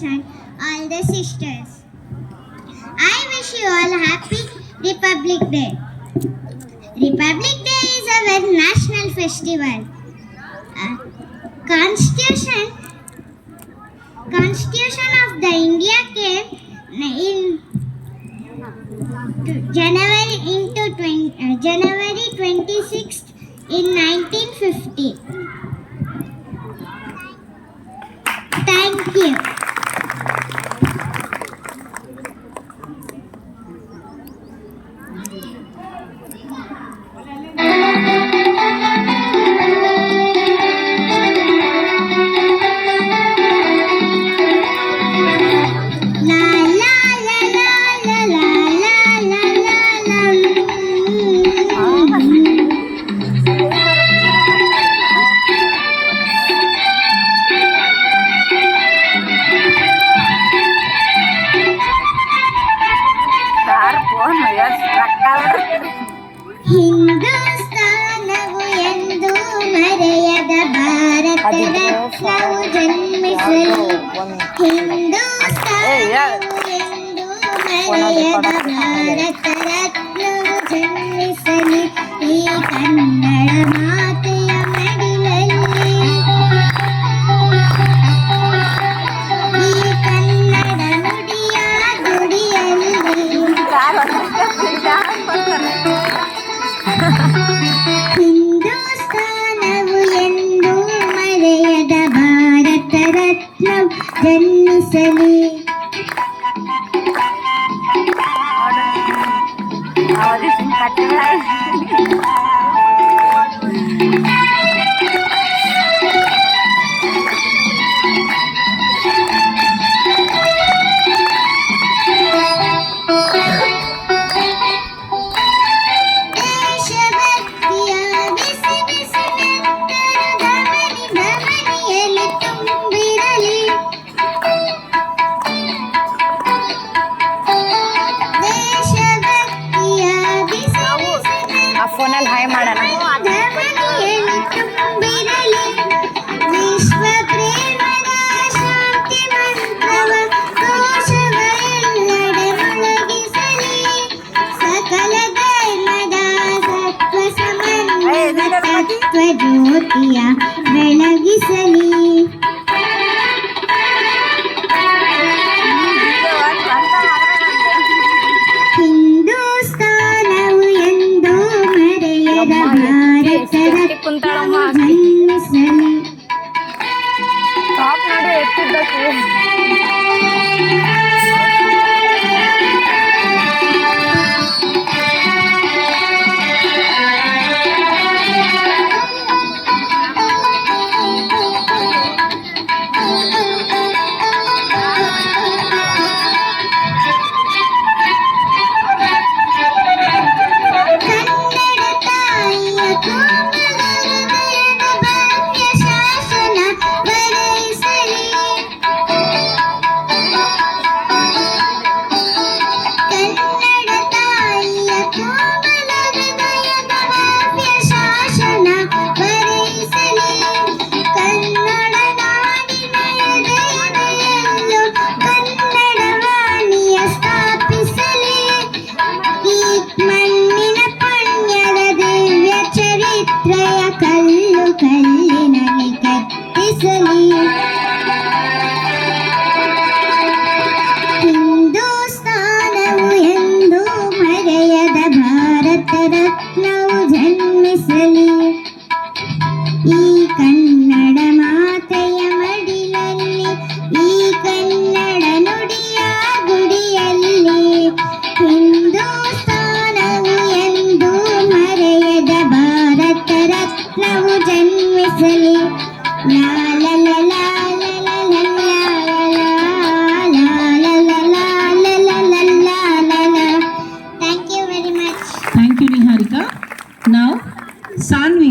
and all the sisters. I wish you all happy Republic Day. Republic Day is our national festival. Uh, Constitution of the India came in January 26th in 1950. Thank you. ಹಿಂದೂಸ್ತಾನವು ಎಂದು ಮರೆಯದ ಭಾರತ ರತ್ನವು ಜನ್ಮಿಸಲಿ. ಹಿಂದೂಸ್ತಾನವು ಎಂದು ಮರೆಯದ ಭಾರತ ರತ್ನವು ಜನ್ಮಿಸಲಿ. ಈ ಕನ್ನಡ ಮಾತೆಯ ಮಡಿಲಲ್ಲಿ, ಈ ಕನ್ನಡ ನುಡಿಯ ಗುಡಿಯಲ್ಲಿ ಹಿಂದೂಸ್ತಾನವು ಎಂದು ಮರೆಯದ ಭಾರತ ರತ್ನವು ಜನ್ಮಿಸಲಿ. ಫೋನಲ್ಲಿ ಹಾಯ್ ಮಾಡೋಣ. ವಿಶ್ವ ಪ್ರೇಮದ ಶಾಂತಿ ಮಂತ್ರವ ಕೋಶಗಳೆಲ್ಲಡೆ ಮೊಳಗಿಸಲಿ. ಸಕಲ ಧರ್ಮದ ಸತ್ವ ಸಮನ್ವಯ ತತ್ವ ಜ್ಯೋತಿಯ ಬೆಳಗಿಸಲಿ. ಹಿಂದೂಸ್ತಾನವು ಎಂದು ಮರೆಯದ ಭಾರತ ರತ್ನವು ಜನ್ಮಿಸಲಿ. ಟಾಪ್ ನೋಡಿ ಎತ್ತಿದ್ದಕ್ಕೆ ಕಲ್ಲು ಕಲ್ಲಿನಲ್ಲಿ ಕಟ್ಟಿಸಲಿ. ಹಿಂದೂಸ್ತಾನವು ಎಂದು ಮರೆಯದ ಭಾರತ ರತ್ನವು ಜನ್ಮಿಸಲಿ. ಈ ಕನ್ನಡ ಮಾತೆಯ ಮಡಿಲಲ್ಲಿ, ಈ ಕನ್ನಡ ನುಡಿಯ ಗುಡಿಯಲ್ಲಿ. ಹಿಂದೂಸ್ತಾನವು ಎಂದು ಮರೆಯದ ಭಾರತ ರತ್ನವು ಜನ್ಮಿಸಲಿ.